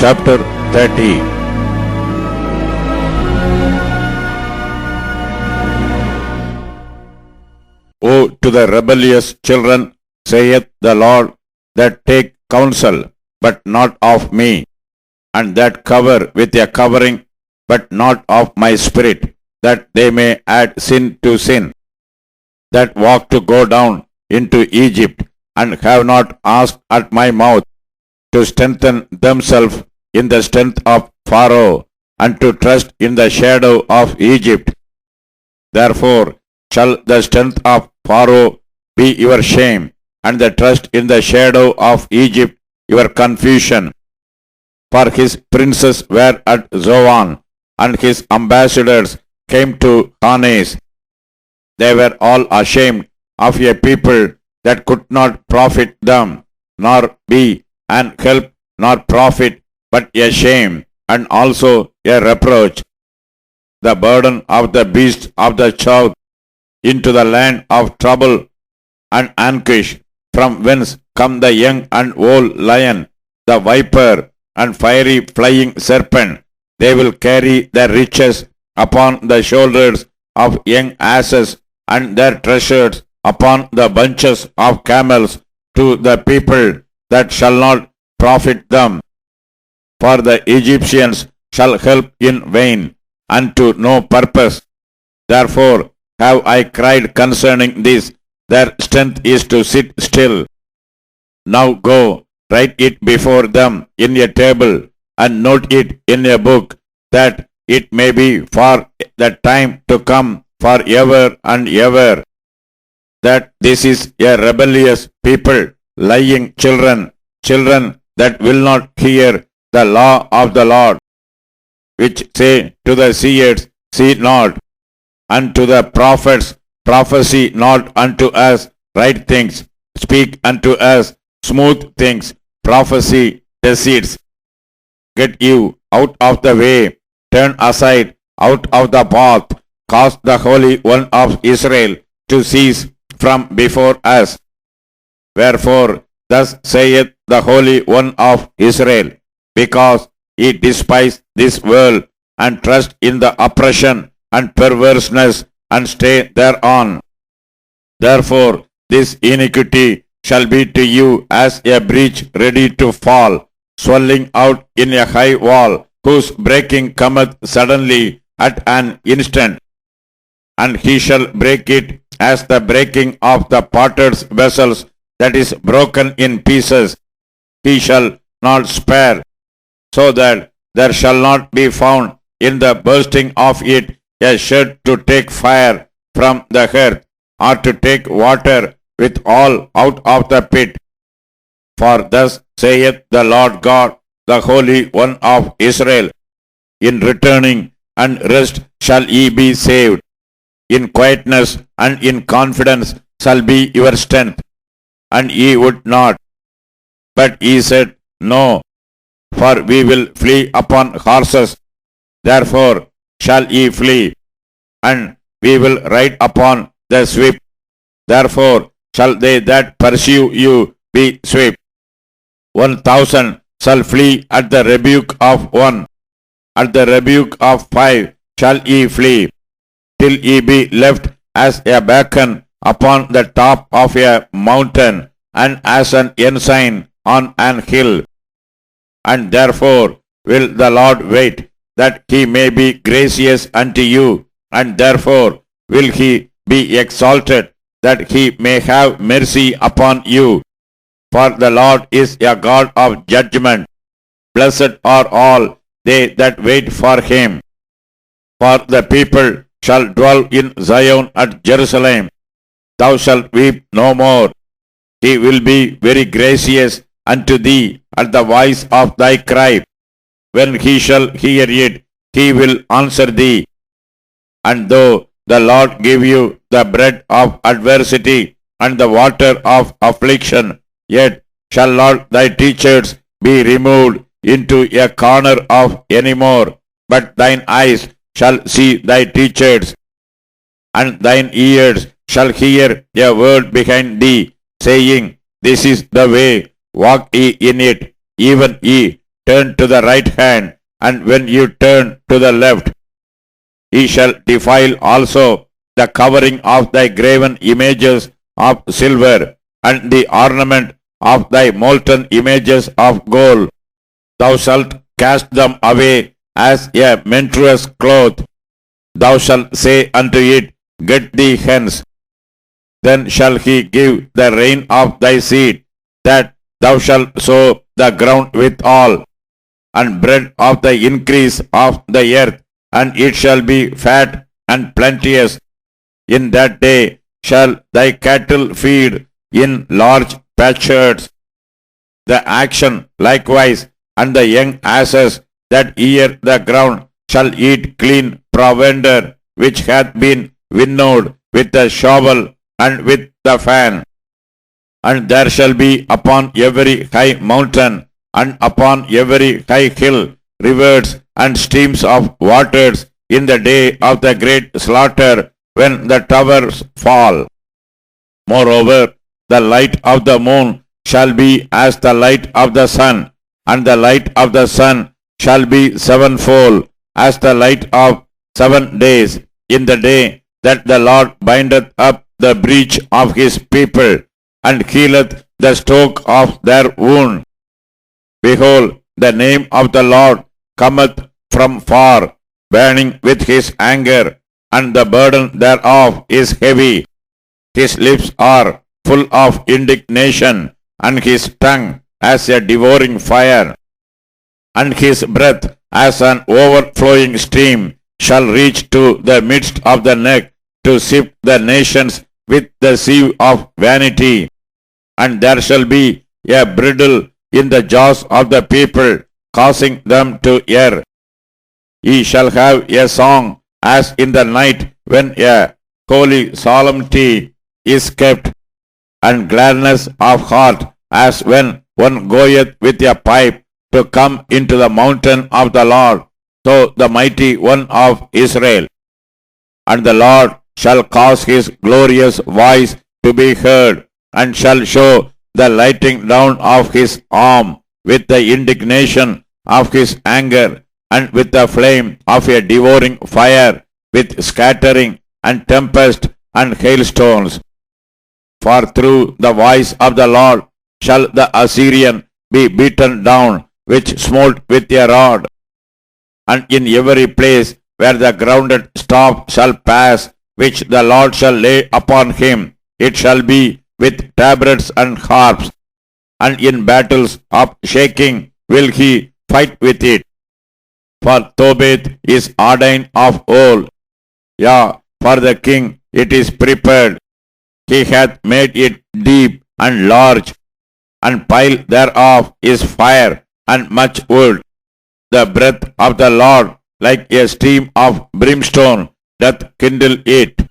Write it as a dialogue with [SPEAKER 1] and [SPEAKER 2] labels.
[SPEAKER 1] Chapter 30. Woe to the rebellious children, saith the Lord, that take counsel, but not of me, and that cover with a covering, but not of my spirit, that they may add sin to sin, that walk to go down into Egypt, and have not asked at my mouth, to strengthen themselves in the strength of Pharaoh, and to trust in the shadow of Egypt. Therefore shall the strength of Pharaoh be your shame, and the trust in the shadow of Egypt your confusion. For his princes were at Zoan, and his ambassadors came to Hanes. They were all ashamed of a people that could not profit them, nor be an help nor profit, but a shame, and also a reproach. The burden of the beasts of the south into the land of trouble and anguish, from whence come the young and old lion, the viper, and fiery flying serpent. They will carry their riches upon the shoulders of young asses, and their treasures upon the bunches of camels, to the people that shall not profit them. For the Egyptians shall help in vain, and to no purpose. Therefore have I cried concerning this, their strength is to sit still. Now go, write it before them in a table, and note it in a book, that it may be for the time to come forever and ever, that this is a rebellious people, lying children, children that will not hear the law of the Lord, which say to the seers, see not, and to the prophets, prophesy not unto us right things, speak unto us smooth things, prophesy deceits. Get you out of the way, turn aside out of the path, cause the Holy One of Israel to cease from before us. Wherefore thus saith the Holy One of Israel, because ye despise this world, and trust in the oppression and perverseness, and stay thereon. Therefore this iniquity shall be to you as a breach ready to fall, swelling out in a high wall, whose breaking cometh suddenly at an instant. And he shall break it as the breaking of the potter's vessels that is broken in pieces. He shall not spare, so that there shall not be found in the bursting of it a shed to take fire from the earth, or to take water with all out of the pit. For thus saith the Lord God, the Holy One of Israel, in returning and rest shall ye be saved. In quietness and in confidence shall be your strength. And ye would not. But ye said, no, for we will flee upon horses. Therefore shall ye flee, and we will ride upon the swift. Therefore shall they that pursue you be swift. 1,000 shall flee at the rebuke of one, at the rebuke of 5 shall ye flee, till ye be left as a beacon upon the top of a mountain, and as an ensign on an hill. And therefore will the Lord wait, that he may be gracious unto you, and therefore will he be exalted, that he may have mercy upon you. For the Lord is a God of judgment. Blessed are all they that wait for him. For the people shall dwell in Zion at Jerusalem. Thou shalt weep no more. He will be very gracious unto thee at the voice of thy cry. When he shall hear it, he will answer thee. And though the Lord give you the bread of adversity and the water of affliction, yet shall not thy teachers be removed into a corner of any more, but thine eyes shall see thy teachers, and thine ears shall hear a word behind thee, saying, This is the way, walk ye in it, even ye turn to the right hand, and when you turn to the left. He shall defile also the covering of thy graven images of silver, and the ornament of thy molten images of gold. Thou shalt cast them away as a menstruous cloth. Thou shalt say unto it, Get thee hence. Then shall he give the rain of thy seed, that thou shalt sow the ground withal, and bread of the increase of the earth, and it shall be fat and plenteous. In that day shall thy cattle feed in large pastures. The action likewise, and the young asses that ear the ground shall eat clean provender, which hath been winnowed with the shovel and with the fan. And there shall be upon every high mountain, and upon every high hill, rivers and streams of waters in the day of the great slaughter, when the towers fall. Moreover, the light of the moon shall be as the light of the sun, and the light of the sun shall be sevenfold, as the light of 7 days, in the day that the Lord bindeth up the breach of his people, and healeth the stroke of their wound. Behold, the name of the Lord cometh from far, burning with his anger, and the burden thereof is heavy. His lips are full of indignation, and his tongue as a devouring fire, and his breath as an overflowing stream shall reach to the midst of the neck, to sift the nations with the sieve of vanity. And there shall be a bridle in the jaws of the people, causing them to err. Ye shall have a song as in the night when a holy solemnity is kept, and gladness of heart as when one goeth with a pipe to come into the mountain of the Lord, so the mighty one of Israel. And the Lord shall cause his glorious voice to be heard, and shall show the lighting down of his arm with the indignation of his anger, and with the flame of a devouring fire, with scattering and tempest and hailstones. For through the voice of the Lord shall the Assyrian be beaten down, which smote with a rod. And in every place where the grounded staff shall pass, which the Lord shall lay upon him, it shall be with tabrets and harps, and in battles of shaking will he fight with it. For Tobit is ordained of old, yea, for the king it is prepared. He hath made it deep and large, and pile thereof is fire and much wood. The breath of the Lord like a stream of brimstone doth kindle it.